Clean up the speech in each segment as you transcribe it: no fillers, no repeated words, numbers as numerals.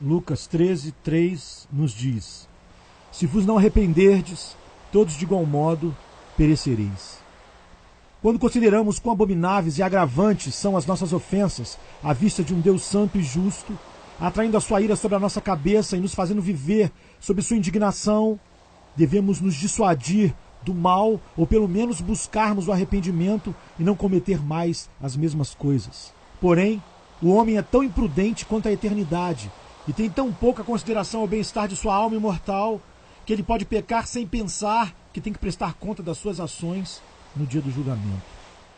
Lucas 13:3 nos diz: se vos não arrependerdes, todos de igual modo perecereis. Quando consideramos quão abomináveis e agravantes são as nossas ofensas à vista de um Deus santo e justo, atraindo a sua ira sobre a nossa cabeça e nos fazendo viver sob sua indignação, devemos nos dissuadir do mal, ou pelo menos buscarmos o arrependimento e não cometer mais as mesmas coisas. Porém, o homem é tão imprudente quanto a eternidade e tem tão pouca consideração ao bem-estar de sua alma imortal que ele pode pecar sem pensar que tem que prestar conta das suas ações no dia do julgamento.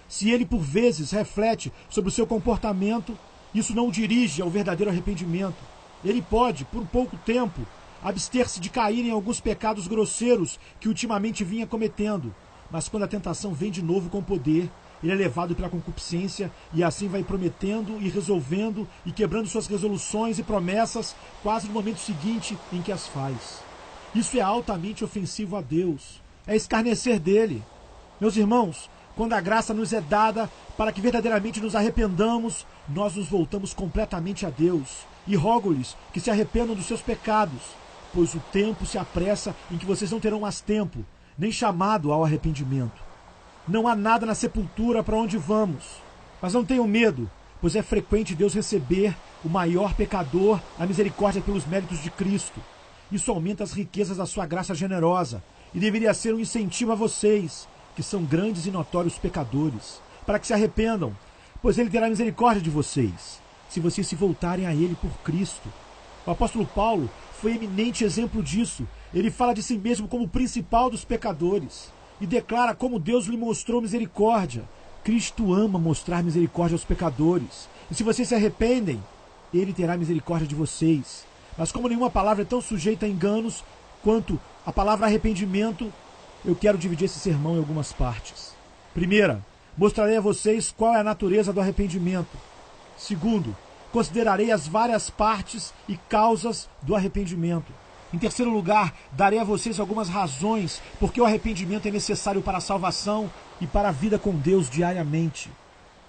Se ele, por vezes, reflete sobre o seu comportamento, isso não o dirige ao verdadeiro arrependimento. Ele pode, por pouco tempo, abster-se de cair em alguns pecados grosseiros que ultimamente vinha cometendo, mas quando a tentação vem de novo com poder, ele é levado pela concupiscência e assim vai prometendo e resolvendo e quebrando suas resoluções e promessas quase no momento seguinte em que as faz. Isso é altamente ofensivo a Deus, é escarnecer dele. Meus irmãos, quando a graça nos é dada para que verdadeiramente nos arrependamos, nós nos voltamos completamente a Deus e rogo-lhes que se arrependam dos seus pecados, pois o tempo se apressa em que vocês não terão mais tempo, nem chamado ao arrependimento. Não há nada na sepultura para onde vamos, mas não tenham medo, pois é frequente Deus receber o maior pecador a misericórdia pelos méritos de Cristo. Isso aumenta as riquezas da sua graça generosa e deveria ser um incentivo a vocês, que são grandes e notórios pecadores, para que se arrependam, pois ele terá misericórdia de vocês, se vocês se voltarem a ele por Cristo. O apóstolo Paulo foi eminente exemplo disso. Ele fala de si mesmo como o principal dos pecadores e declara como Deus lhe mostrou misericórdia. Cristo ama mostrar misericórdia aos pecadores, e se vocês se arrependem, ele terá misericórdia de vocês. Mas como nenhuma palavra é tão sujeita a enganos quanto a palavra arrependimento, eu quero dividir esse sermão em algumas partes. Primeira, mostrarei a vocês qual é a natureza do arrependimento. Segundo, considerarei as várias partes e causas do arrependimento. Em terceiro lugar, darei a vocês algumas razões porque o arrependimento é necessário para a salvação e para a vida com Deus diariamente.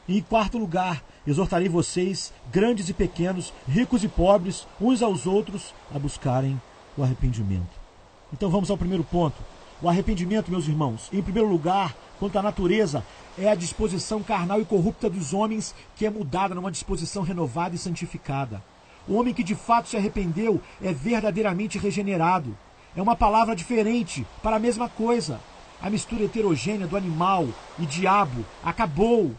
E em quarto lugar, exortarei vocês, grandes e pequenos, ricos e pobres, uns aos outros, a buscarem o arrependimento. Então vamos ao primeiro ponto. O arrependimento, meus irmãos, em primeiro lugar, quanto à natureza, é a disposição carnal e corrupta dos homens que é mudada numa disposição renovada e santificada. O homem que de fato se arrependeu é verdadeiramente regenerado. É uma palavra diferente para a mesma coisa. A mistura heterogênea do animal e diabo acabou.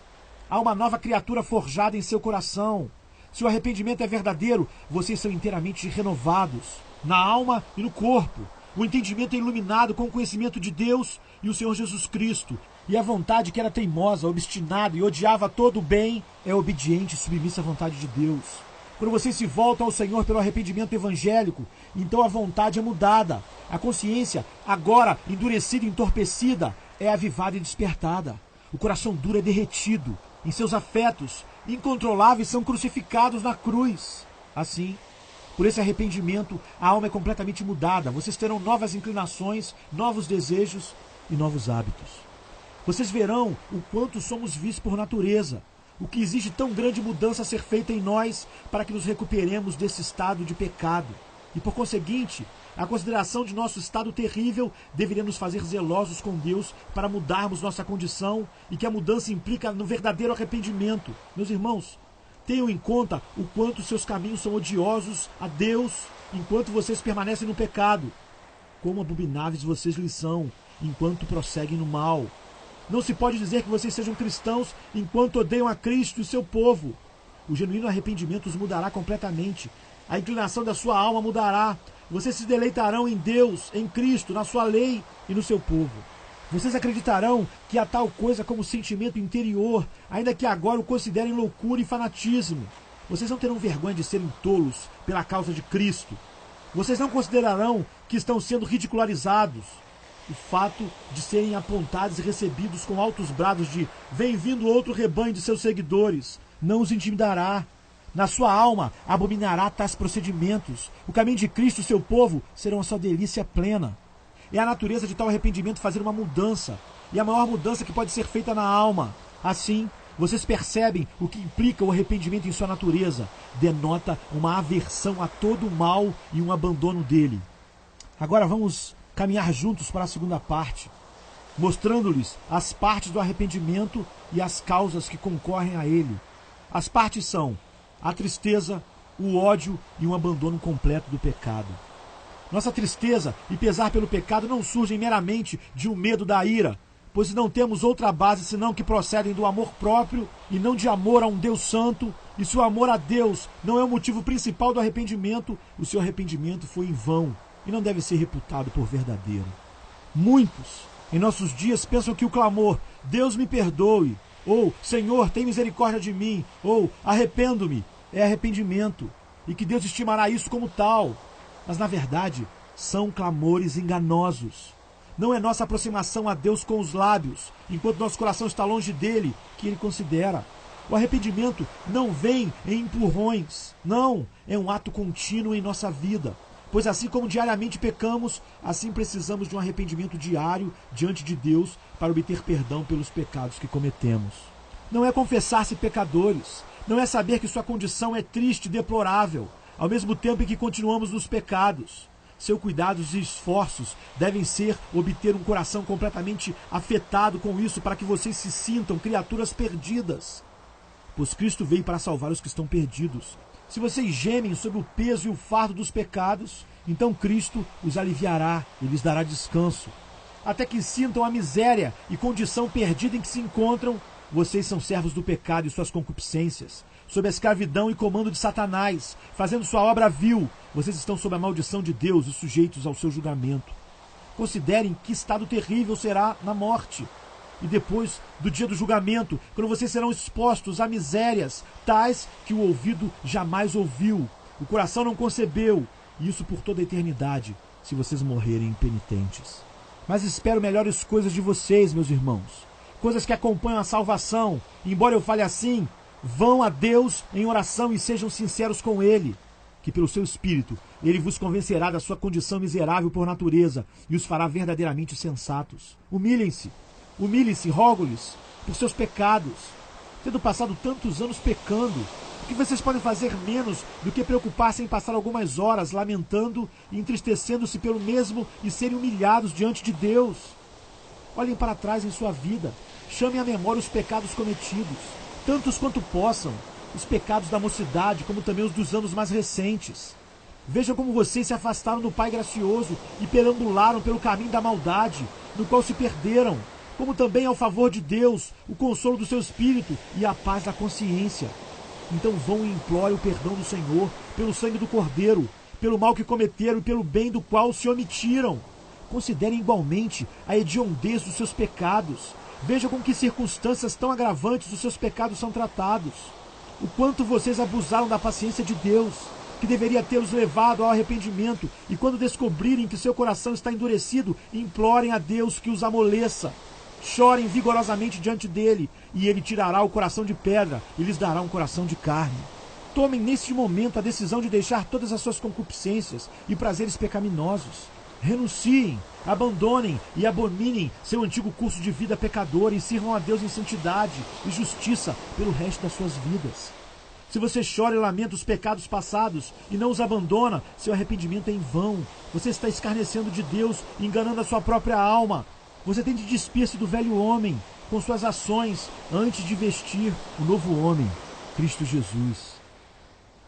Há uma nova criatura forjada em seu coração. Se o arrependimento é verdadeiro, vocês são inteiramente renovados, na alma e no corpo. O entendimento é iluminado com o conhecimento de Deus e o Senhor Jesus Cristo. E a vontade que era teimosa, obstinada e odiava todo o bem é obediente e submissa à vontade de Deus. Quando vocês se voltam ao Senhor pelo arrependimento evangélico, então a vontade é mudada. A consciência, agora endurecida e entorpecida, é avivada e despertada. O coração duro é derretido. Em seus afetos, incontroláveis são crucificados na cruz. Assim, por esse arrependimento, a alma é completamente mudada. Vocês terão novas inclinações, novos desejos e novos hábitos. Vocês verão o quanto somos vistos por natureza, o que exige tão grande mudança a ser feita em nós para que nos recuperemos desse estado de pecado. E por conseguinte, a consideração de nosso estado terrível deveria nos fazer zelosos com Deus para mudarmos nossa condição e que a mudança implica no verdadeiro arrependimento. Meus irmãos, tenham em conta o quanto seus caminhos são odiosos a Deus enquanto vocês permanecem no pecado. Como abomináveis vocês lhes são enquanto prosseguem no mal. Não se pode dizer que vocês sejam cristãos enquanto odeiam a Cristo e seu povo. O genuíno arrependimento os mudará completamente. A inclinação da sua alma mudará. Vocês se deleitarão em Deus, em Cristo, na sua lei e no seu povo. Vocês acreditarão que há tal coisa como sentimento interior, ainda que agora o considerem loucura e fanatismo. Vocês não terão vergonha de serem tolos pela causa de Cristo. Vocês não considerarão que estão sendo ridicularizados. O fato de serem apontados e recebidos com altos brados de "vem vindo outro rebanho de seus seguidores" não os intimidará. Na sua alma abominará tais procedimentos. O caminho de Cristo e seu povo serão a sua delícia plena. É a natureza de tal arrependimento fazer uma mudança, e a maior mudança que pode ser feita na alma. Assim, Vocês percebem o que implica o arrependimento em sua natureza? Denota uma aversão a todo o mal e um abandono dele. Agora vamos caminhar juntos para a segunda parte, mostrando-lhes as partes do arrependimento e as causas que concorrem a ele. As partes são a tristeza, o ódio e um abandono completo do pecado. Nossa tristeza e pesar pelo pecado não surgem meramente de um medo da ira, pois não temos outra base senão que procedem do amor próprio e não de amor a um Deus santo. E se o amor a Deus não é o motivo principal do arrependimento, o seu arrependimento foi em vão e não deve ser reputado por verdadeiro. Muitos, em nossos dias, pensam que o clamor "Deus me perdoe", ou "Senhor, tem misericórdia de mim", ou "Arrependo-me", é arrependimento, e que Deus estimará isso como tal. Mas, na verdade, são clamores enganosos. Não é nossa aproximação a Deus com os lábios, enquanto nosso coração está longe dele, que ele considera. O arrependimento não vem em empurrões. Não, é um ato contínuo em nossa vida. Pois assim como diariamente pecamos, assim precisamos de um arrependimento diário diante de Deus para obter perdão pelos pecados que cometemos. Não é confessar-se pecadores. Não é saber que sua condição é triste e deplorável, ao mesmo tempo em que continuamos nos pecados. Seus cuidados e esforços devem ser obter um coração completamente afetado com isso, para que vocês se sintam criaturas perdidas. Pois Cristo veio para salvar os que estão perdidos. Se vocês gemem sob o peso e o fardo dos pecados, então Cristo os aliviará e lhes dará descanso. Até que sintam a miséria e condição perdida em que se encontram, vocês são servos do pecado e suas concupiscências, sob a escravidão e comando de Satanás, fazendo sua obra vil. Vocês estão sob a maldição de Deus e sujeitos ao seu julgamento. Considerem que estado terrível será na morte. E depois do dia do julgamento, quando vocês serão expostos a misérias tais que o ouvido jamais ouviu, o coração não concebeu, e isso por toda a eternidade, se vocês morrerem impenitentes. Mas espero melhores coisas de vocês, meus irmãos, coisas que acompanham a salvação. Embora eu fale assim, vão a Deus em oração e sejam sinceros com Ele, que pelo seu Espírito Ele vos convencerá da sua condição miserável por natureza e os fará verdadeiramente sensatos. Humilhem-se, rogo-lhes, por seus pecados. Tendo passado tantos anos pecando, o que vocês podem fazer menos do que preocupar-se em passar algumas horas lamentando e entristecendo-se pelo mesmo e serem humilhados diante de Deus? Olhem para trás em sua vida, chamem à memória os pecados cometidos, tantos quanto possam, os pecados da mocidade, como também os dos anos mais recentes. Vejam como vocês se afastaram do Pai gracioso e perambularam pelo caminho da maldade, no qual se perderam, como também ao favor de Deus, o consolo do seu espírito e a paz da consciência. Então vão e implorem o perdão do Senhor, pelo sangue do Cordeiro, pelo mal que cometeram e pelo bem do qual se omitiram. Considerem igualmente a hediondez dos seus pecados. Vejam com que circunstâncias tão agravantes os seus pecados são tratados. O quanto vocês abusaram da paciência de Deus, que deveria tê-los levado ao arrependimento, e quando descobrirem que seu coração está endurecido, implorem a Deus que os amoleça. Chorem vigorosamente diante dele, e ele tirará o coração de pedra e lhes dará um coração de carne. Tomem neste momento a decisão de deixar todas as suas concupiscências e prazeres pecaminosos. Renunciem, abandonem e abominem seu antigo curso de vida pecador e sirvam a Deus em santidade e justiça pelo resto das suas vidas. Se você chora e lamenta os pecados passados e não os abandona, seu arrependimento é em vão. Você está escarnecendo de Deus e enganando a sua própria alma. Você tem de despir-se do velho homem com suas ações antes de vestir o novo homem, Cristo Jesus.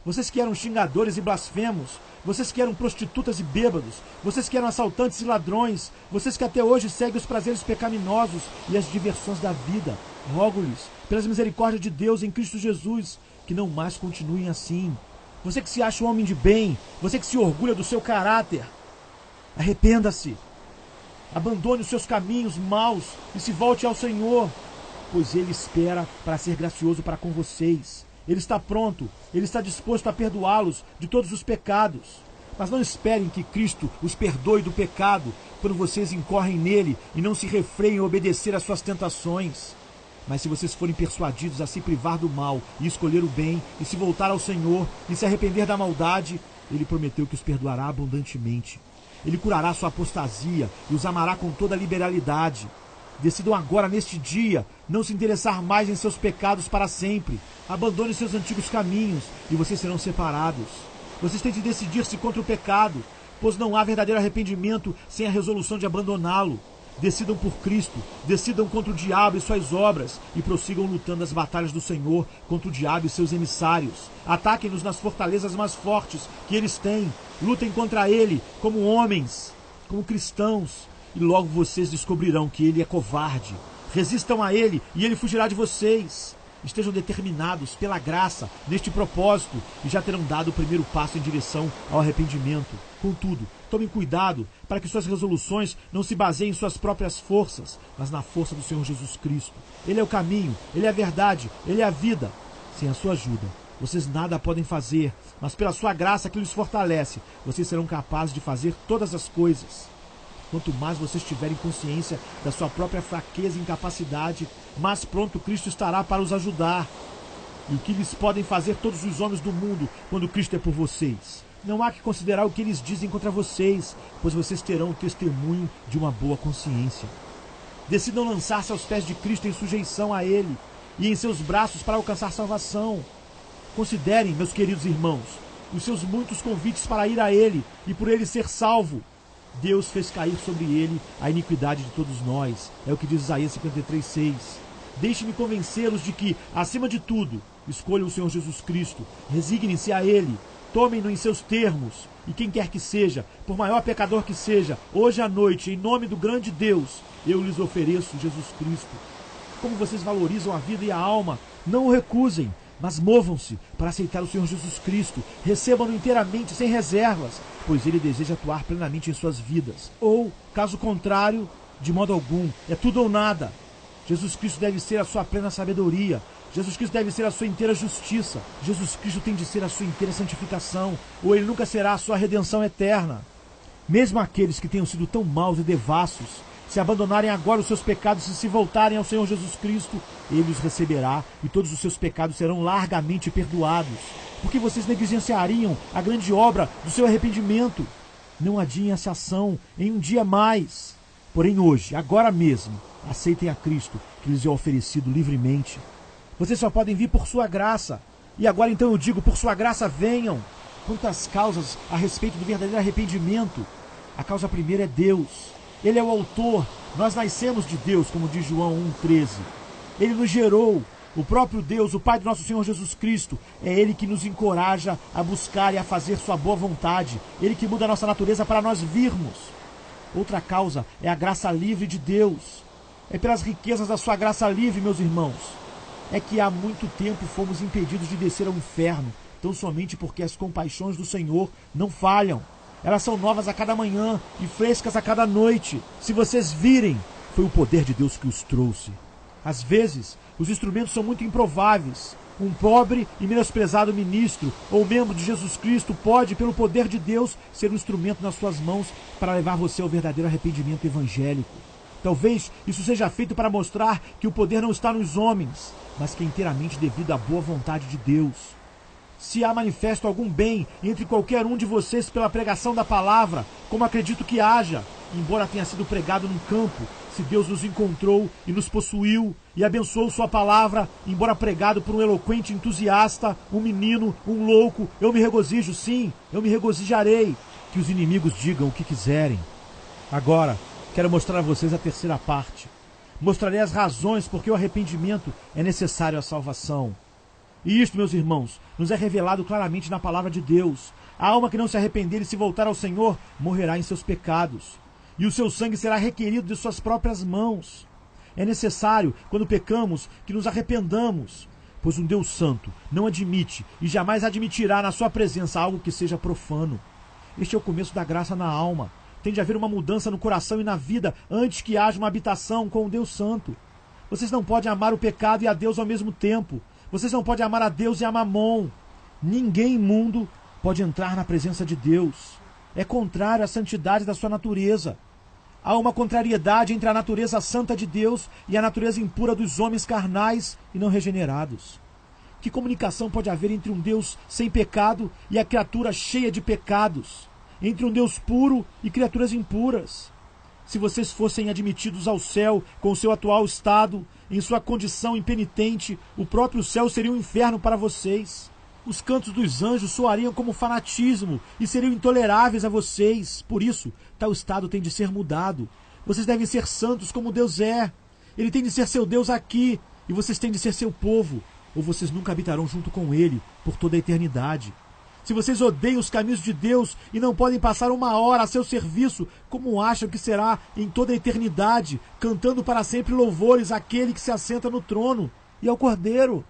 Vocês que eram xingadores e blasfemos, vocês que eram prostitutas e bêbados, vocês que eram assaltantes e ladrões, vocês que até hoje seguem os prazeres pecaminosos e as diversões da vida, rogo-lhes, pelas misericórdias de Deus em Cristo Jesus, que não mais continuem assim. Você que se acha um homem de bem, você que se orgulha do seu caráter, arrependa-se. Abandone os seus caminhos maus e se volte ao Senhor, pois Ele espera para ser gracioso para com vocês. Ele está pronto, Ele está disposto a perdoá-los de todos os pecados. Mas não esperem que Cristo os perdoe do pecado quando vocês incorrem nele e não se refreiem em obedecer às suas tentações. Mas se vocês forem persuadidos a se privar do mal e escolher o bem, e se voltar ao Senhor e se arrepender da maldade, Ele prometeu que os perdoará abundantemente. Ele curará sua apostasia e os amará com toda a liberalidade. Decidam agora, neste dia, não se interessar mais em seus pecados para sempre. Abandone seus antigos caminhos e vocês serão separados. Vocês têm de decidir-se contra o pecado, pois não há verdadeiro arrependimento sem a resolução de abandoná-lo. Decidam por Cristo, decidam contra o diabo e suas obras e prossigam lutando as batalhas do Senhor contra o diabo e seus emissários. Ataquem-nos nas fortalezas mais fortes que eles têm. Lutem contra ele como homens, como cristãos, e logo vocês descobrirão que ele é covarde. Resistam a ele e ele fugirá de vocês. Estejam determinados pela graça neste propósito e já terão dado o primeiro passo em direção ao arrependimento. Contudo, tomem cuidado para que suas resoluções não se baseiem em suas próprias forças, mas na força do Senhor Jesus Cristo. Ele é o caminho, ele é a verdade, ele é a vida. Sem a sua ajuda, vocês nada podem fazer, mas pela sua graça que lhes fortalece, vocês serão capazes de fazer todas as coisas. Quanto mais vocês tiverem consciência da sua própria fraqueza e incapacidade, mais pronto Cristo estará para os ajudar. E o que lhes podem fazer todos os homens do mundo quando Cristo é por vocês? Não há que considerar o que eles dizem contra vocês, pois vocês terão o testemunho de uma boa consciência. Decidam lançar-se aos pés de Cristo em sujeição a Ele e em seus braços para alcançar salvação. Considerem, meus queridos irmãos, os seus muitos convites para ir a Ele e por Ele ser salvo. Deus fez cair sobre ele a iniquidade de todos nós. É o que diz Isaías 53:6. Deixe-me convencê-los de que, acima de tudo, escolham o Senhor Jesus Cristo. Resignem-se a Ele. Tomem-no em seus termos. E quem quer que seja, por maior pecador que seja, hoje à noite, em nome do grande Deus, eu lhes ofereço Jesus Cristo. Como vocês valorizam a vida e a alma, não o recusem, mas movam-se para aceitar o Senhor Jesus Cristo. Recebam-no inteiramente, sem reservas, pois Ele deseja atuar plenamente em suas vidas. Ou, caso contrário, de modo algum, é tudo ou nada. Jesus Cristo deve ser a sua plena sabedoria. Jesus Cristo deve ser a sua inteira justiça. Jesus Cristo tem de ser a sua inteira santificação, ou Ele nunca será a sua redenção eterna. Mesmo aqueles que tenham sido tão maus e devassos, se abandonarem agora os seus pecados e se voltarem ao Senhor Jesus Cristo, Ele os receberá e todos os seus pecados serão largamente perdoados. Porque vocês negligenciariam a grande obra do seu arrependimento? Não adiem essa ação em um dia mais. Porém hoje, agora mesmo, aceitem a Cristo que lhes é oferecido livremente. Vocês só podem vir por sua graça. E agora então eu digo, por sua graça venham. Quantas causas a respeito do verdadeiro arrependimento? A causa primeira é Deus. Ele é o autor. Nós nascemos de Deus, como diz João 1,13. Ele nos gerou. O próprio Deus, o Pai do nosso Senhor Jesus Cristo, é Ele que nos encoraja a buscar e a fazer sua boa vontade. Ele que muda a nossa natureza para nós virmos. Outra causa é a graça livre de Deus. É pelas riquezas da sua graça livre, meus irmãos. É que há muito tempo fomos impedidos de descer ao inferno, tão somente porque as compaixões do Senhor não falham. Elas são novas a cada manhã e frescas a cada noite. Se vocês virem, foi o poder de Deus que os trouxe. Às vezes, os instrumentos são muito improváveis. Um pobre e menosprezado ministro ou membro de Jesus Cristo pode, pelo poder de Deus, ser um instrumento nas suas mãos para levar você ao verdadeiro arrependimento evangélico. Talvez isso seja feito para mostrar que o poder não está nos homens, mas que é inteiramente devido à boa vontade de Deus. Se há manifesto algum bem entre qualquer um de vocês pela pregação da palavra, como acredito que haja, embora tenha sido pregado num campo, se Deus nos encontrou e nos possuiu e abençoou sua palavra, embora pregado por um eloquente entusiasta, um menino, um louco, eu me regozijo, sim, eu me regozijarei, que os inimigos digam o que quiserem. Agora, quero mostrar a vocês a terceira parte. Mostrarei as razões por que o arrependimento é necessário à salvação. E isto, meus irmãos, nos é revelado claramente na palavra de Deus. A alma que não se arrepender e se voltar ao Senhor morrerá em seus pecados, e o seu sangue será requerido de suas próprias mãos. É necessário, quando pecamos, que nos arrependamos, pois um Deus santo não admite e jamais admitirá na sua presença algo que seja profano. Este é o começo da graça na alma. Tem de haver uma mudança no coração e na vida antes que haja uma habitação com o Deus santo. Vocês não podem amar o pecado e a Deus ao mesmo tempo. Vocês não podem amar a Deus e a Mamon. Ninguém imundo pode entrar na presença de Deus. É contrário à santidade da sua natureza. Há uma contrariedade entre a natureza santa de Deus e a natureza impura dos homens carnais e não regenerados. Que comunicação pode haver entre um Deus sem pecado e a criatura cheia de pecados? Entre um Deus puro e criaturas impuras? Se vocês fossem admitidos ao céu com o seu atual estado, em sua condição impenitente, o próprio céu seria um inferno para vocês. Os cantos dos anjos soariam como fanatismo e seriam intoleráveis a vocês. Por isso, tal estado tem de ser mudado. Vocês devem ser santos como Deus é. Ele tem de ser seu Deus aqui, e vocês têm de ser seu povo, ou vocês nunca habitarão junto com ele por toda a eternidade. Se vocês odeiam os caminhos de Deus e não podem passar uma hora a seu serviço, como acham que será em toda a eternidade, cantando para sempre louvores àquele que se assenta no trono e ao Cordeiro?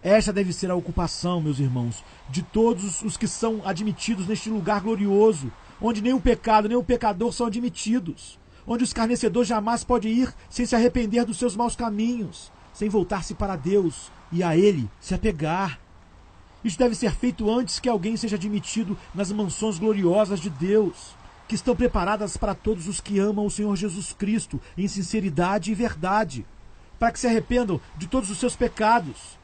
Esta deve ser a ocupação, meus irmãos, de todos os que são admitidos neste lugar glorioso, onde nem o pecado nem o pecador são admitidos, onde o escarnecedor jamais pode ir sem se arrepender dos seus maus caminhos, sem voltar-se para Deus e a Ele se apegar. Isso deve ser feito antes que alguém seja admitido nas mansões gloriosas de Deus, que estão preparadas para todos os que amam o Senhor Jesus Cristo em sinceridade e verdade, para que se arrependam de todos os seus pecados.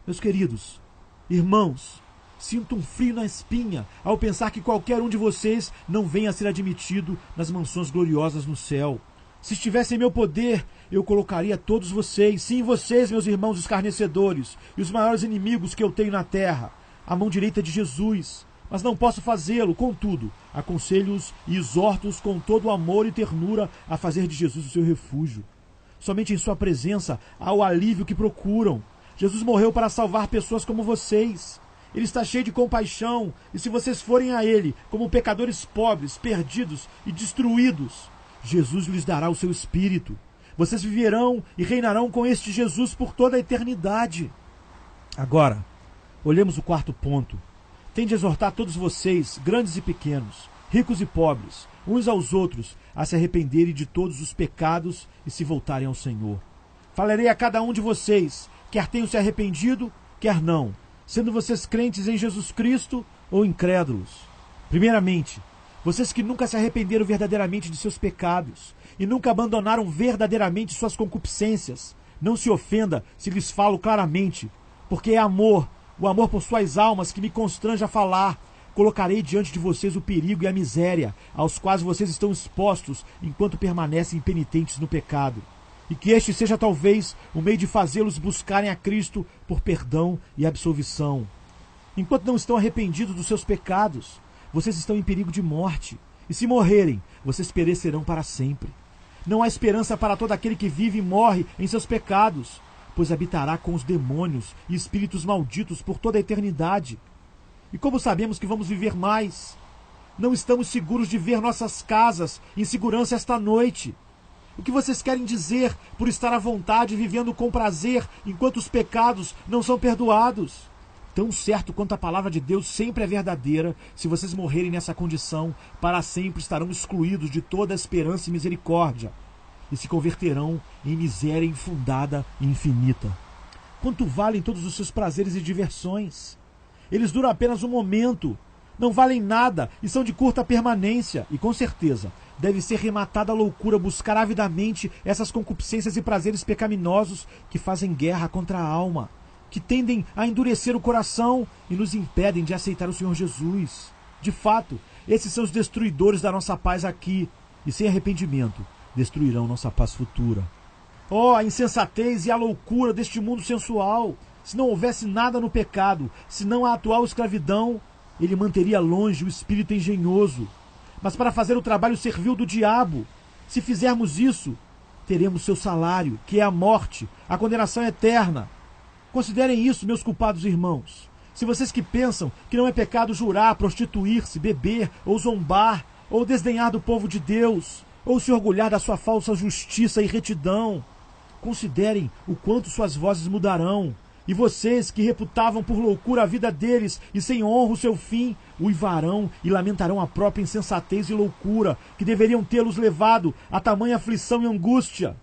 Meus queridos irmãos, sinto um frio na espinha ao pensar que qualquer um de vocês não venha a ser admitido nas mansões gloriosas no céu. Se estivesse em meu poder, eu colocaria todos vocês, sim, vocês, meus irmãos escarnecedores, e os maiores inimigos que eu tenho na terra, à mão direita de Jesus. Mas não posso fazê-lo, contudo, aconselho-os e exorto-os com todo o amor e ternura a fazer de Jesus o seu refúgio. Somente em sua presença há o alívio que procuram. Jesus morreu para salvar pessoas como vocês. Ele está cheio de compaixão, e se vocês forem a Ele como pecadores pobres, perdidos e destruídos, Jesus lhes dará o seu Espírito. Vocês viverão e reinarão com este Jesus por toda a eternidade. Agora, olhemos o quarto ponto. Tem de exortar todos vocês, grandes e pequenos, ricos e pobres, uns aos outros, a se arrependerem de todos os pecados e se voltarem ao Senhor. Falarei a cada um de vocês, quer tenham se arrependido, quer não, sendo vocês crentes em Jesus Cristo ou incrédulos. Primeiramente, vocês que nunca se arrependeram verdadeiramente de seus pecados e nunca abandonaram verdadeiramente suas concupiscências, não se ofenda se lhes falo claramente, porque é amor, o amor por suas almas que me constrange a falar. Colocarei diante de vocês o perigo e a miséria aos quais vocês estão expostos enquanto permanecem impenitentes no pecado, e que este seja talvez o meio de fazê-los buscarem a Cristo por perdão e absolvição. Enquanto não estão arrependidos dos seus pecados, vocês estão em perigo de morte, e se morrerem, vocês perecerão para sempre. Não há esperança para todo aquele que vive e morre em seus pecados, pois habitará com os demônios e espíritos malditos por toda a eternidade. E como sabemos que vamos viver mais? Não estamos seguros de ver nossas casas em segurança esta noite. O que vocês querem dizer por estar à vontade vivendo com prazer enquanto os pecados não são perdoados? Tão certo quanto a palavra de Deus sempre é verdadeira, se vocês morrerem nessa condição, para sempre estarão excluídos de toda a esperança e misericórdia, e se converterão em miséria infundada e infinita. Quanto valem todos os seus prazeres e diversões? Eles duram apenas um momento, não valem nada e são de curta permanência, e com certeza deve ser rematada a loucura buscar avidamente essas concupiscências e prazeres pecaminosos que fazem guerra contra a alma, que tendem a endurecer o coração e nos impedem de aceitar o Senhor Jesus. De fato, esses são os destruidores da nossa paz aqui, e sem arrependimento, destruirão nossa paz futura. Oh, a insensatez e a loucura deste mundo sensual! Se não houvesse nada no pecado, se não a atual escravidão, ele manteria longe o espírito engenhoso. Mas para fazer o trabalho servil do diabo, se fizermos isso, teremos seu salário, que é a morte, a condenação eterna. Considerem isso, meus culpados irmãos. Se vocês que pensam que não é pecado jurar, prostituir-se, beber, ou zombar, ou desdenhar do povo de Deus, ou se orgulhar da sua falsa justiça e retidão, considerem o quanto suas vozes mudarão. E vocês que reputavam por loucura a vida deles e sem honra o seu fim, uivarão e lamentarão a própria insensatez e loucura que deveriam tê-los levado a tamanha aflição e angústia.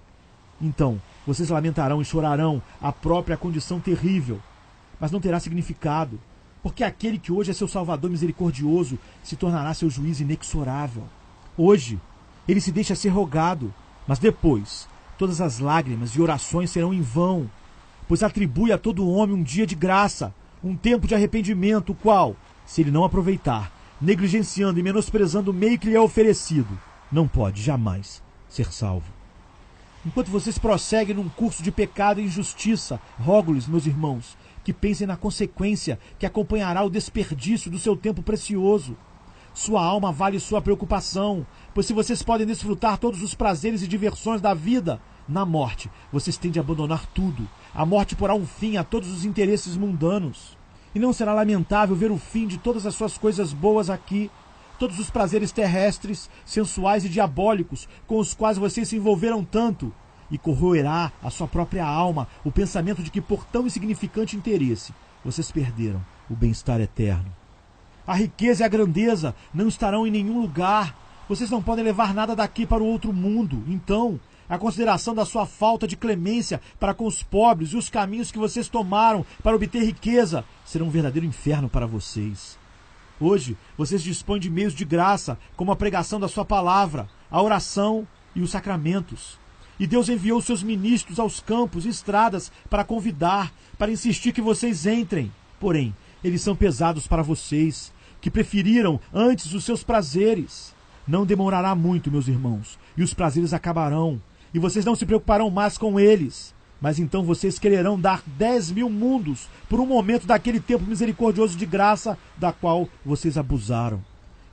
Então, vocês lamentarão e chorarão a própria condição terrível, mas não terá significado, porque aquele que hoje é seu Salvador misericordioso se tornará seu juiz inexorável. Hoje, ele se deixa ser rogado, mas depois, todas as lágrimas e orações serão em vão, pois atribui a todo homem um dia de graça, um tempo de arrependimento, o qual, se ele não aproveitar, negligenciando e menosprezando o meio que lhe é oferecido, não pode jamais ser salvo. Enquanto vocês prosseguem num curso de pecado e injustiça, rogo-lhes, meus irmãos, que pensem na consequência que acompanhará o desperdício do seu tempo precioso. Sua alma vale sua preocupação, pois se vocês podem desfrutar todos os prazeres e diversões da vida, na morte vocês têm de abandonar tudo. A morte porá um fim a todos os interesses mundanos. E não será lamentável ver o fim de todas as suas coisas boas aqui, todos os prazeres terrestres, sensuais e diabólicos com os quais vocês se envolveram tanto, e corroerá a sua própria alma o pensamento de que por tão insignificante interesse vocês perderam o bem-estar eterno. A riqueza e a grandeza não estarão em nenhum lugar. Vocês não podem levar nada daqui para o outro mundo. Então, a consideração da sua falta de clemência para com os pobres e os caminhos que vocês tomaram para obter riqueza serão um verdadeiro inferno para vocês. Hoje, vocês dispõem de meios de graça, como a pregação da sua palavra, a oração e os sacramentos. E Deus enviou seus ministros aos campos e estradas para convidar, para insistir que vocês entrem. Porém, eles são pesados para vocês, que preferiram antes os seus prazeres. Não demorará muito, meus irmãos, e os prazeres acabarão, e vocês não se preocuparão mais com eles. Mas então vocês quererão dar 10.000 mundos por um momento daquele tempo misericordioso de graça da qual vocês abusaram.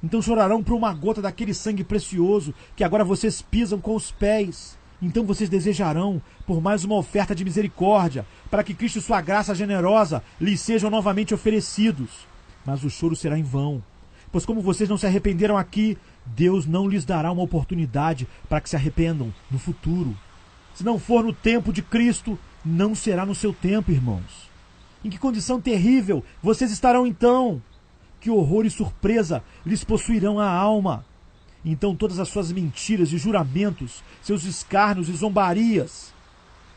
Então chorarão por uma gota daquele sangue precioso que agora vocês pisam com os pés. Então vocês desejarão por mais uma oferta de misericórdia, para que Cristo e sua graça generosa lhes sejam novamente oferecidos. Mas o choro será em vão, pois como vocês não se arrependeram aqui, Deus não lhes dará uma oportunidade para que se arrependam no futuro. Se não for no tempo de Cristo, não será no seu tempo, irmãos. Em que condição terrível vocês estarão então? Que horror e surpresa lhes possuirão a alma. Então todas as suas mentiras e juramentos, seus escárnios e zombarias,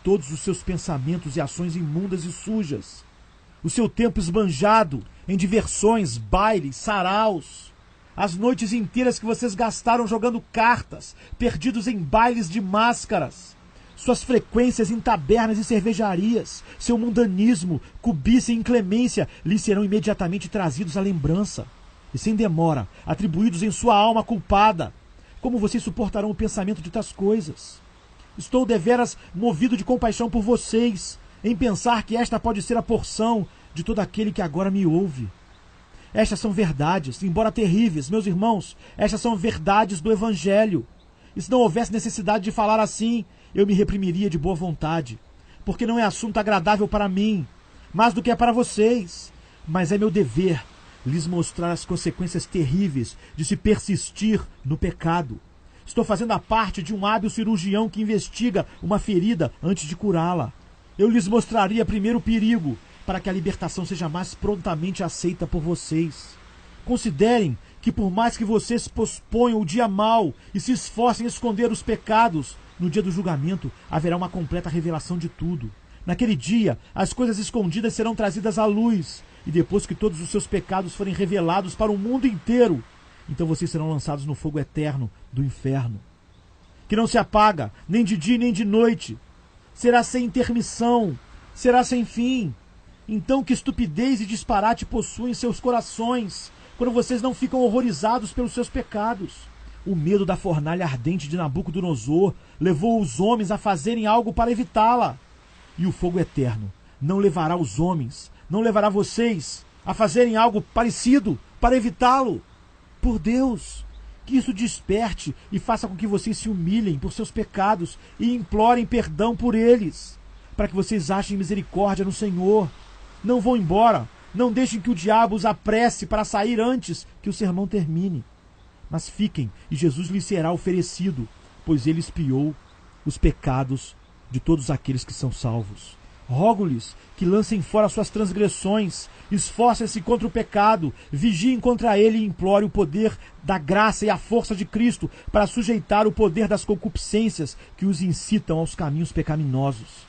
todos os seus pensamentos e ações imundas e sujas, o seu tempo esbanjado em diversões, bailes, saraus, as noites inteiras que vocês gastaram jogando cartas, perdidos em bailes de máscaras, suas frequências em tabernas e cervejarias, seu mundanismo, cobiça e inclemência lhes serão imediatamente trazidos à lembrança e sem demora atribuídos em sua alma culpada. Como vocês suportarão o pensamento de tais coisas? Estou deveras movido de compaixão por vocês, em pensar que esta pode ser a porção de todo aquele que agora me ouve. Estas são verdades, embora terríveis, meus irmãos, estas são verdades do Evangelho. E se não houvesse necessidade de falar assim, eu me reprimiria de boa vontade, porque não é assunto agradável para mim, mais do que é para vocês. Mas é meu dever lhes mostrar as consequências terríveis de se persistir no pecado. Estou fazendo a parte de um hábil cirurgião que investiga uma ferida antes de curá-la. Eu lhes mostraria primeiro o perigo, para que a libertação seja mais prontamente aceita por vocês. Considerem que por mais que vocês posponham o dia mau e se esforcem em esconder os pecados, no dia do julgamento haverá uma completa revelação de tudo. Naquele dia, as coisas escondidas serão trazidas à luz, e depois que todos os seus pecados forem revelados para o mundo inteiro, então vocês serão lançados no fogo eterno do inferno, que não se apaga, nem de dia nem de noite. Será sem intermissão, será sem fim. Então que estupidez e disparate possuem seus corações, quando vocês não ficam horrorizados pelos seus pecados. O medo da fornalha ardente de Nabucodonosor levou os homens a fazerem algo para evitá-la. E o fogo eterno não levará os homens, não levará vocês a fazerem algo parecido para evitá-lo. Por Deus, que isso desperte e faça com que vocês se humilhem por seus pecados e implorem perdão por eles, para que vocês achem misericórdia no Senhor. Não vão embora, não deixem que o diabo os apresse para sair antes que o sermão termine. Mas fiquem, e Jesus lhes será oferecido, pois ele expiou os pecados de todos aqueles que são salvos. Rogo-lhes que lancem fora suas transgressões, esforcem-se contra o pecado, vigiem contra ele e implorem o poder da graça e a força de Cristo para sujeitar o poder das concupiscências que os incitam aos caminhos pecaminosos.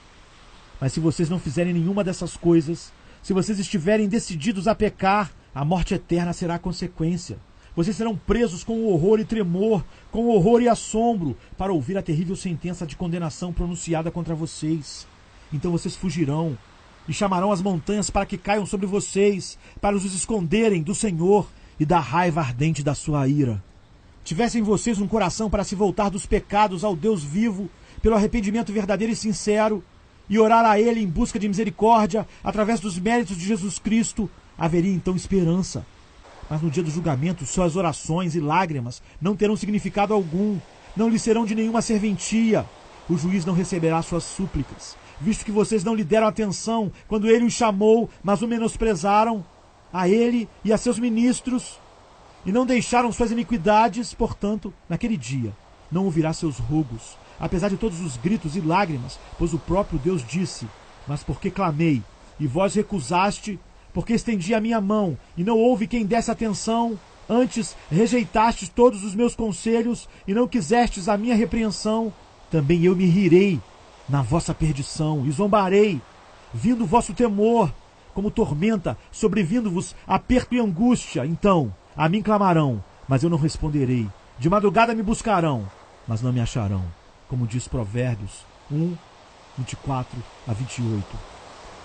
Mas se vocês não fizerem nenhuma dessas coisas, se vocês estiverem decididos a pecar, a morte eterna será a consequência. Vocês serão presos com horror e tremor, com horror e assombro, para ouvir a terrível sentença de condenação pronunciada contra vocês. Então vocês fugirão e chamarão as montanhas para que caiam sobre vocês, para os esconderem do Senhor e da raiva ardente da sua ira. tivessem vocês um coração para se voltar dos pecados ao Deus vivo, pelo arrependimento verdadeiro e sincero, e orar a Ele em busca de misericórdia, através dos méritos de Jesus Cristo, haveria então esperança. Mas no dia do julgamento, suas orações e lágrimas não terão significado algum, não lhe serão de nenhuma serventia. O juiz não receberá suas súplicas, visto que vocês não lhe deram atenção quando ele os chamou, mas o menosprezaram, a ele e a seus ministros, e não deixaram suas iniquidades. Portanto, naquele dia, não ouvirá seus rogos, apesar de todos os gritos e lágrimas, pois o próprio Deus disse: mas porque clamei, e vós recusaste, porque estendi a minha mão, e não houve quem desse atenção, antes rejeitastes todos os meus conselhos, e não quisestes a minha repreensão, também eu me rirei na vossa perdição, e zombarei, vindo o vosso temor, como tormenta, sobrevindo-vos aperto e angústia. Então, a mim clamarão, mas eu não responderei. De madrugada me buscarão, mas não me acharão. Como diz Provérbios 1, 24 a 28.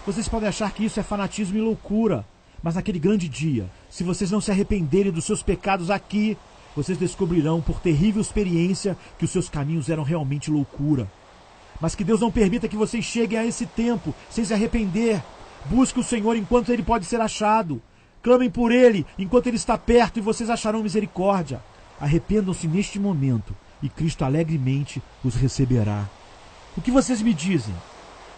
Vocês podem achar que isso é fanatismo e loucura, mas naquele grande dia, se vocês não se arrependerem dos seus pecados aqui, vocês descobrirão por terrível experiência que os seus caminhos eram realmente loucura. Mas que Deus não permita que vocês cheguem a esse tempo sem se arrepender. Busque o Senhor enquanto Ele pode ser achado. Clamem por Ele enquanto Ele está perto e vocês acharão misericórdia. Arrependam-se neste momento e Cristo alegremente os receberá. O que vocês me dizem?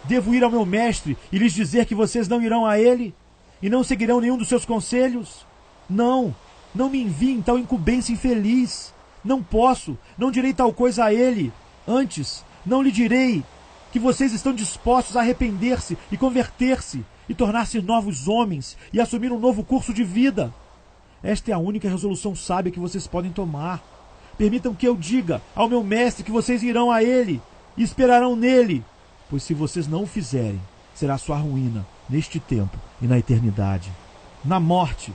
Devo ir ao meu mestre e lhes dizer que vocês não irão a Ele? E não seguirão nenhum dos seus conselhos? Não me enviem tal incumbência infeliz. Não posso, não direi tal coisa a Ele. Antes, não lhe direi que vocês estão dispostos a arrepender-se e converter-se, e tornar-se novos homens, e assumir um novo curso de vida. Esta é a única resolução sábia que vocês podem tomar. Permitam que eu diga ao meu mestre que vocês irão a Ele, e esperarão nele, pois se vocês não o fizerem, será sua ruína, neste tempo e na eternidade. Na morte,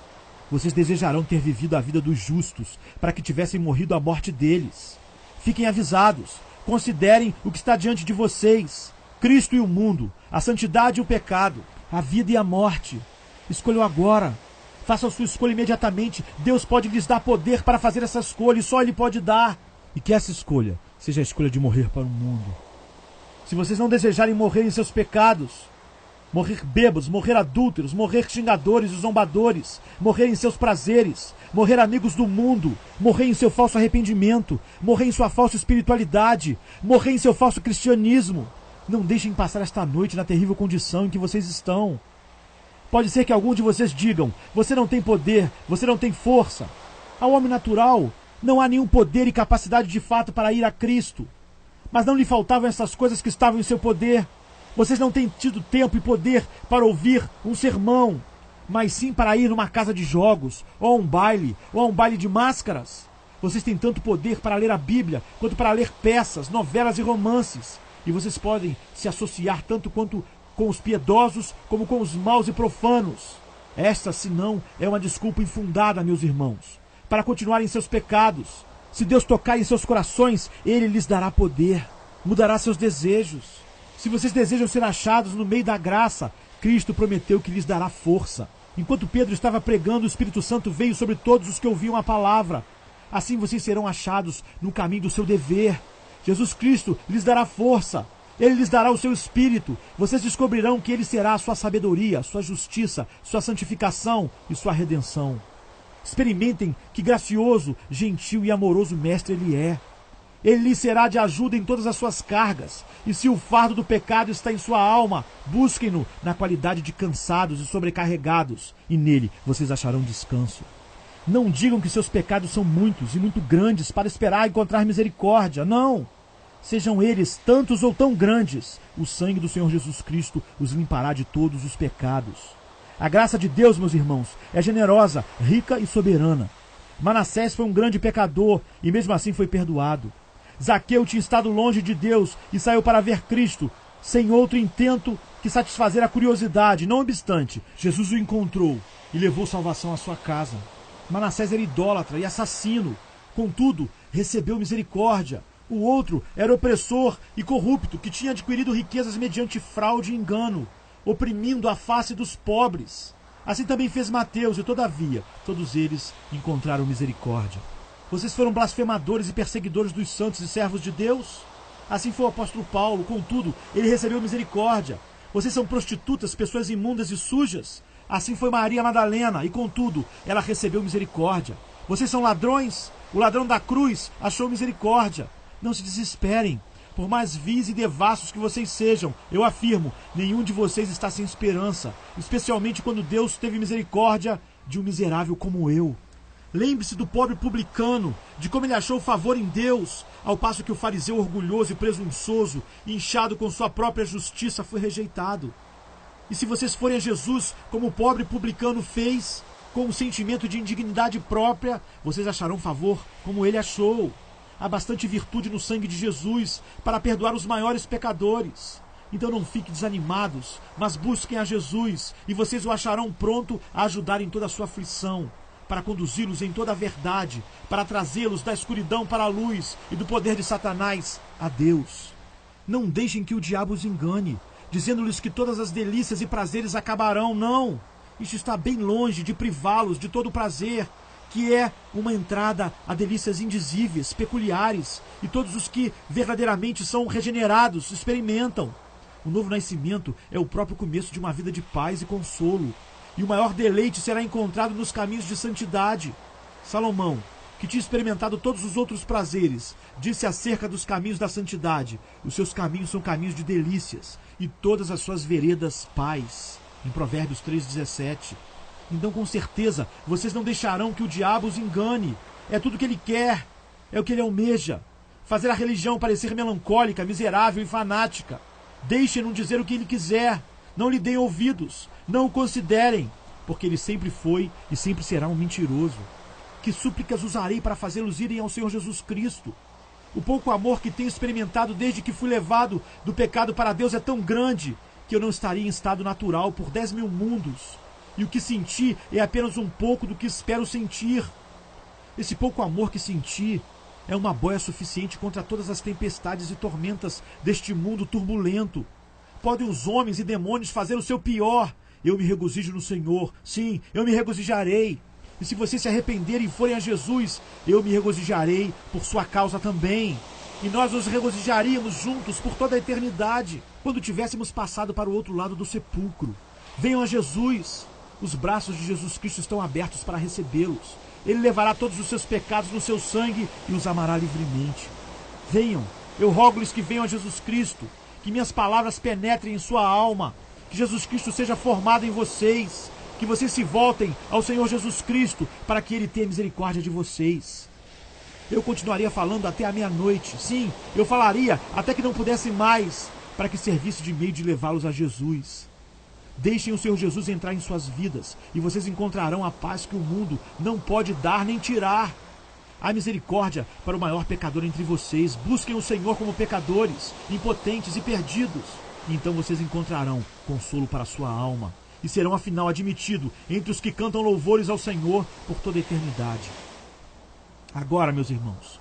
vocês desejarão ter vivido a vida dos justos, para que tivessem morrido a morte deles. Fiquem avisados, considerem o que está diante de vocês: Cristo e o mundo, a santidade e o pecado, a vida e a morte. Escolham agora. Façam sua escolha imediatamente. Deus pode lhes dar poder para fazer essa escolha, e só Ele pode dar. E que essa escolha seja a escolha de morrer para o mundo. Se vocês não desejarem morrer em seus pecados, morrer bêbados, morrer adúlteros, morrer xingadores e zombadores, morrer em seus prazeres, morrer amigos do mundo, morrer em seu falso arrependimento, morrer em sua falsa espiritualidade, morrer em seu falso cristianismo, não deixem passar esta noite na terrível condição em que vocês estão. Pode ser que algum de vocês digam: você não tem poder, você não tem força. Ao homem natural não há nenhum poder e capacidade de fato para ir a Cristo. Mas não lhe faltavam essas coisas que estavam em seu poder. Vocês não têm tido tempo e poder para ouvir um sermão, mas sim para ir numa casa de jogos, ou a um baile, ou a um baile de máscaras. Vocês têm tanto poder para ler a Bíblia, quanto para ler peças, novelas e romances. E vocês podem se associar tanto quanto com os piedosos, como com os maus e profanos. Esta, se não, é uma desculpa infundada, meus irmãos, para continuarem em seus pecados. Se Deus tocar em seus corações, Ele lhes dará poder, mudará seus desejos. Se vocês desejam ser achados no meio da graça, Cristo prometeu que lhes dará força. Enquanto Pedro estava pregando, o Espírito Santo veio sobre todos os que ouviam a palavra. Assim vocês serão achados no caminho do seu dever. Jesus Cristo lhes dará força. Ele lhes dará o seu Espírito. Vocês descobrirão que Ele será a sua sabedoria, sua justiça, sua santificação e sua redenção. Experimentem que gracioso, gentil e amoroso Mestre Ele é. Ele lhes será de ajuda em todas as suas cargas. E se o fardo do pecado está em sua alma, busquem-no na qualidade de cansados e sobrecarregados, e nele vocês acharão descanso. Não digam que seus pecados são muitos e muito grandes para esperar encontrar misericórdia. Não! Sejam eles tantos ou tão grandes, o sangue do Senhor Jesus Cristo os limpará de todos os pecados. A graça de Deus, meus irmãos, é generosa, rica e soberana. Manassés foi um grande pecador e mesmo assim foi perdoado. Zaqueu tinha estado longe de Deus e saiu para ver Cristo, sem outro intento que satisfazer a curiosidade. Não obstante, Jesus o encontrou e levou salvação à sua casa. Manassés era idólatra e assassino, contudo, recebeu misericórdia. O outro era opressor e corrupto, que tinha adquirido riquezas mediante fraude e engano, oprimindo a face dos pobres. Assim também fez Mateus, e todavia, todos eles encontraram misericórdia. Vocês foram blasfemadores e perseguidores dos santos e servos de Deus? Assim foi o apóstolo Paulo, contudo, ele recebeu misericórdia. Vocês são prostitutas, pessoas imundas e sujas? Assim foi Maria Madalena, e contudo, ela recebeu misericórdia. Vocês são ladrões? O ladrão da cruz achou misericórdia. Não se desesperem. Por mais vis e devassos que vocês sejam, eu afirmo, nenhum de vocês está sem esperança, especialmente quando Deus teve misericórdia de um miserável como eu. Lembre-se do pobre publicano, de como ele achou favor em Deus, ao passo que o fariseu orgulhoso e presunçoso, inchado com sua própria justiça, foi rejeitado. E se vocês forem a Jesus, como o pobre publicano fez, com um sentimento de indignidade própria, vocês acharão favor como ele achou. Há bastante virtude no sangue de Jesus para perdoar os maiores pecadores. Então não fiquem desanimados, mas busquem a Jesus, e vocês o acharão pronto a ajudar em toda a sua aflição, para conduzi-los em toda a verdade, para trazê-los da escuridão para a luz e do poder de Satanás a Deus. Não deixem que o diabo os engane, dizendo-lhes que todas as delícias e prazeres acabarão. Não! Isso está bem longe de privá-los de todo o prazer, que é uma entrada a delícias indizíveis, peculiares, e todos os que verdadeiramente são regenerados experimentam. O novo nascimento é o próprio começo de uma vida de paz e consolo, e o maior deleite será encontrado nos caminhos de santidade. Salomão, que tinha experimentado todos os outros prazeres, disse acerca dos caminhos da santidade: os seus caminhos são caminhos de delícias, e todas as suas veredas paz. Em Provérbios 3,17. Então, com certeza, vocês não deixarão que o diabo os engane. É tudo o que ele quer, é o que ele almeja. Fazer a religião parecer melancólica, miserável e fanática. Deixem-no dizer o que ele quiser. Não lhe deem ouvidos. Não o considerem, porque ele sempre foi e sempre será um mentiroso. Que súplicas usarei para fazê-los irem ao Senhor Jesus Cristo? O pouco amor que tenho experimentado desde que fui levado do pecado para Deus é tão grande que eu não estaria em estado natural por 10.000 mundos. E o que senti é apenas um pouco do que espero sentir. Esse pouco amor que senti é uma boia suficiente contra todas as tempestades e tormentas deste mundo turbulento. Podem os homens e demônios fazer o seu pior. Eu me regozijo no Senhor. Sim, eu me regozijarei. E se vocês se arrependerem e forem a Jesus, eu me regozijarei por sua causa também. E nós nos regozijaríamos juntos por toda a eternidade, quando tivéssemos passado para o outro lado do sepulcro. Venham a Jesus. Os braços de Jesus Cristo estão abertos para recebê-los. Ele levará todos os seus pecados no seu sangue e os amará livremente. Venham, eu rogo-lhes que venham a Jesus Cristo, que minhas palavras penetrem em sua alma, que Jesus Cristo seja formado em vocês, que vocês se voltem ao Senhor Jesus Cristo para que Ele tenha misericórdia de vocês. Eu continuaria falando até a meia-noite. Sim, eu falaria até que não pudesse mais, para que servisse de meio de levá-los a Jesus. Deixem o Senhor Jesus entrar em suas vidas e vocês encontrarão a paz que o mundo não pode dar nem tirar. Há misericórdia para o maior pecador entre vocês. Busquem o Senhor como pecadores, impotentes e perdidos. E então vocês encontrarão consolo para a sua alma e serão afinal admitidos entre os que cantam louvores ao Senhor por toda a eternidade. Agora, meus irmãos,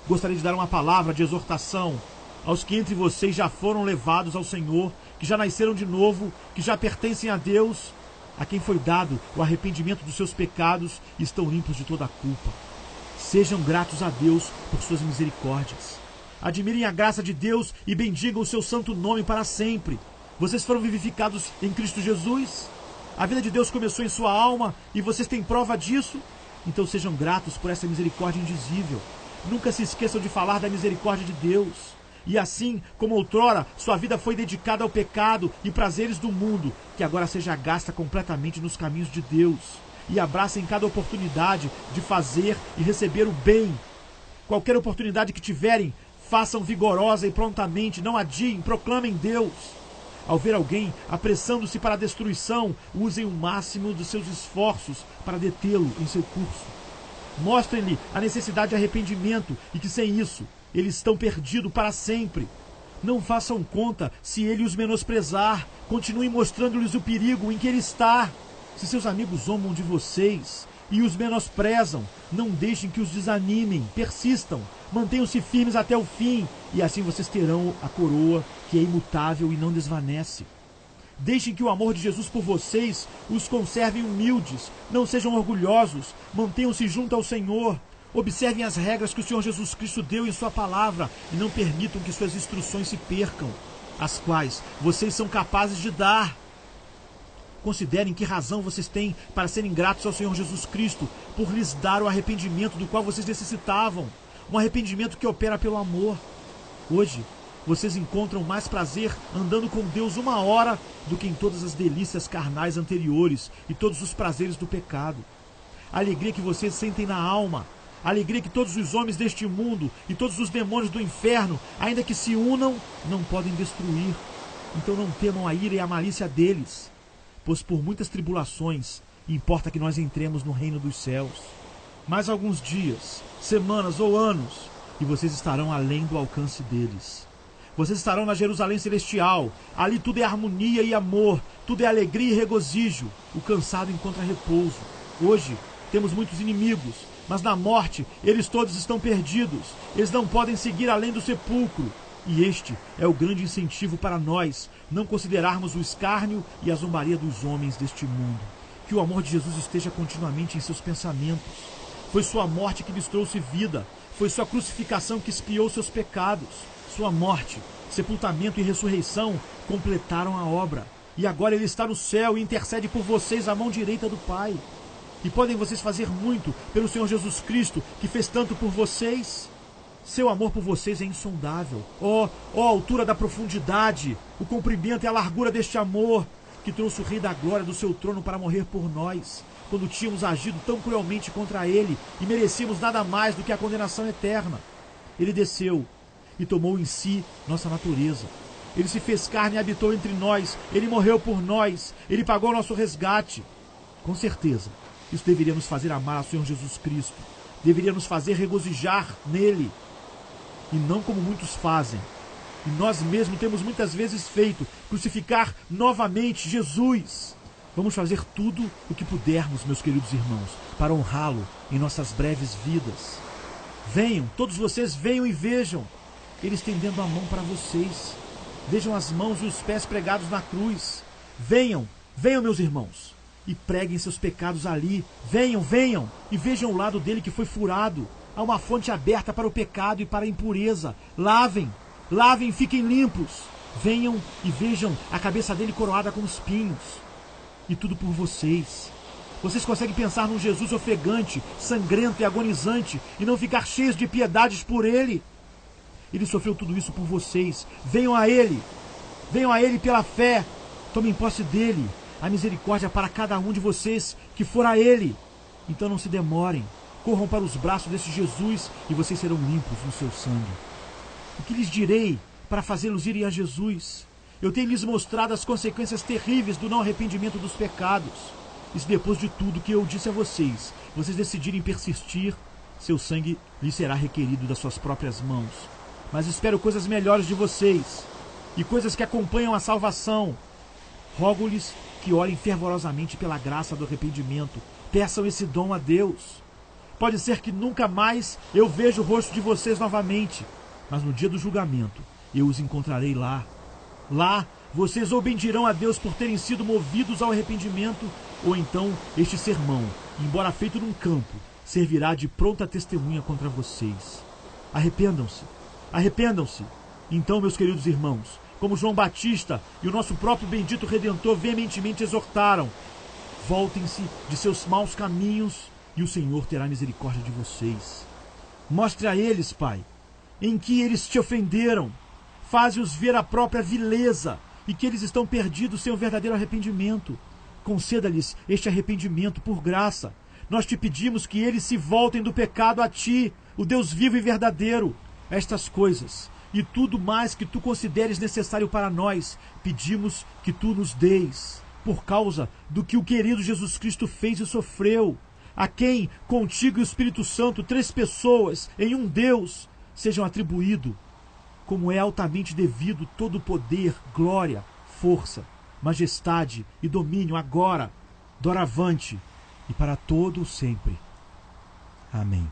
gostaria de dar uma palavra de exortação aos que entre vocês já foram levados ao Senhor, que já nasceram de novo, que já pertencem a Deus, a quem foi dado o arrependimento dos seus pecados e estão limpos de toda a culpa. Sejam gratos a Deus por suas misericórdias. Admirem a graça de Deus e bendigam o seu santo nome para sempre. Vocês foram vivificados em Cristo Jesus? A vida de Deus começou em sua alma e vocês têm prova disso? Então sejam gratos por essa misericórdia indizível. Nunca se esqueçam de falar da misericórdia de Deus. E assim como outrora sua vida foi dedicada ao pecado e prazeres do mundo, que agora seja gasta completamente nos caminhos de Deus. E abracem cada oportunidade de fazer e receber o bem. Qualquer oportunidade que tiverem, façam vigorosa e prontamente, não adiem, proclamem Deus. Ao ver alguém apressando-se para a destruição, usem o máximo dos seus esforços para detê-lo em seu curso. Mostrem-lhe a necessidade de arrependimento e que sem isso, eles estão perdidos para sempre. Não façam conta se ele os menosprezar. Continuem mostrando-lhes o perigo em que ele está. Se seus amigos zombam de vocês e os menosprezam, não deixem que os desanimem. Persistam. Mantenham-se firmes até o fim. E assim vocês terão a coroa que é imutável e não desvanece. Deixem que o amor de Jesus por vocês os conserve humildes. Não sejam orgulhosos. Mantenham-se junto ao Senhor. Observem as regras que o Senhor Jesus Cristo deu em sua palavra e não permitam que suas instruções se percam, as quais vocês são capazes de dar. Considerem que razão vocês têm para serem gratos ao Senhor Jesus Cristo por lhes dar o arrependimento do qual vocês necessitavam, um arrependimento que opera pelo amor. Hoje, vocês encontram mais prazer andando com Deus 1 hora do que em todas as delícias carnais anteriores e todos os prazeres do pecado. A alegria que vocês sentem na alma, a alegria que todos os homens deste mundo e todos os demônios do inferno, ainda que se unam, não podem destruir. Então não temam a ira e a malícia deles, pois por muitas tribulações importa que nós entremos no reino dos céus. Mais alguns dias, semanas ou anos, e vocês estarão além do alcance deles. Vocês estarão na Jerusalém Celestial. Ali tudo é harmonia e amor, tudo é alegria e regozijo. O cansado encontra repouso. Hoje temos muitos inimigos, mas na morte eles todos estão perdidos. Eles não podem seguir além do sepulcro. E este é o grande incentivo para nós não considerarmos o escárnio e a zombaria dos homens deste mundo. Que o amor de Jesus esteja continuamente em seus pensamentos. Foi sua morte que lhes trouxe vida. Foi sua crucificação que expiou seus pecados. Sua morte, sepultamento e ressurreição completaram a obra. E agora ele está no céu e intercede por vocês à mão direita do Pai. E podem vocês fazer muito pelo Senhor Jesus Cristo, que fez tanto por vocês? Seu amor por vocês é insondável. Ó altura da profundidade, o comprimento e a largura deste amor, que trouxe o Rei da Glória do seu trono para morrer por nós, quando tínhamos agido tão cruelmente contra ele e merecíamos nada mais do que a condenação eterna. Ele desceu e tomou em si nossa natureza. Ele se fez carne e habitou entre nós. Ele morreu por nós. Ele pagou nosso resgate. Com certeza, isso deveria nos fazer amar ao Senhor Jesus Cristo. Deveria nos fazer regozijar nele. E não como muitos fazem. E nós mesmos temos muitas vezes feito, crucificar novamente Jesus. Vamos fazer tudo o que pudermos, meus queridos irmãos, para honrá-lo em nossas breves vidas. Venham, todos vocês venham e vejam. Ele estendendo a mão para vocês. Vejam as mãos e os pés pregados na cruz. Venham, venham, meus irmãos, e preguem seus pecados ali. Venham, venham, e vejam o lado dele que foi furado. Há uma fonte aberta para o pecado e para a impureza. Lavem, lavem, fiquem limpos. Venham e vejam a cabeça dele coroada com espinhos. E tudo por vocês. Vocês conseguem pensar num Jesus ofegante, sangrento e agonizante e não ficar cheios de piedades por ele? Ele sofreu tudo isso por vocês. Venham a ele pela fé. Tomem posse dele. A misericórdia para cada um de vocês que for a ele. Então não se demorem. Corram para os braços desse Jesus e vocês serão limpos no seu sangue. O que lhes direi para fazê-los irem a Jesus? Eu tenho lhes mostrado as consequências terríveis do não arrependimento dos pecados. E se depois de tudo que eu disse a vocês, vocês decidirem persistir, seu sangue lhes será requerido das suas próprias mãos. Mas espero coisas melhores de vocês, e coisas que acompanham a salvação. Rogo-lhes que orem fervorosamente pela graça do arrependimento. Peçam esse dom a Deus. Pode ser que nunca mais eu veja o rosto de vocês novamente, mas no dia do julgamento eu os encontrarei lá. Lá, vocês ou bendirão a Deus por terem sido movidos ao arrependimento, ou então este sermão, embora feito num campo, servirá de pronta testemunha contra vocês. Arrependam-se. Arrependam-se. Então, meus queridos irmãos, como João Batista e o nosso próprio bendito Redentor veementemente exortaram, voltem-se de seus maus caminhos e o Senhor terá misericórdia de vocês. Mostre a eles, Pai, em que eles te ofenderam. Faze-os ver a própria vileza e que eles estão perdidos sem o verdadeiro arrependimento. Conceda-lhes este arrependimento por graça. Nós te pedimos que eles se voltem do pecado a ti, o Deus vivo e verdadeiro. Estas coisas e tudo mais que tu consideres necessário para nós, pedimos que tu nos deis, por causa do que o querido Jesus Cristo fez e sofreu, a quem, contigo e o Espírito Santo, 3 pessoas em um Deus, sejam atribuído, como é altamente devido, todo o poder, glória, força, majestade e domínio agora, doravante e para todo o sempre. Amém.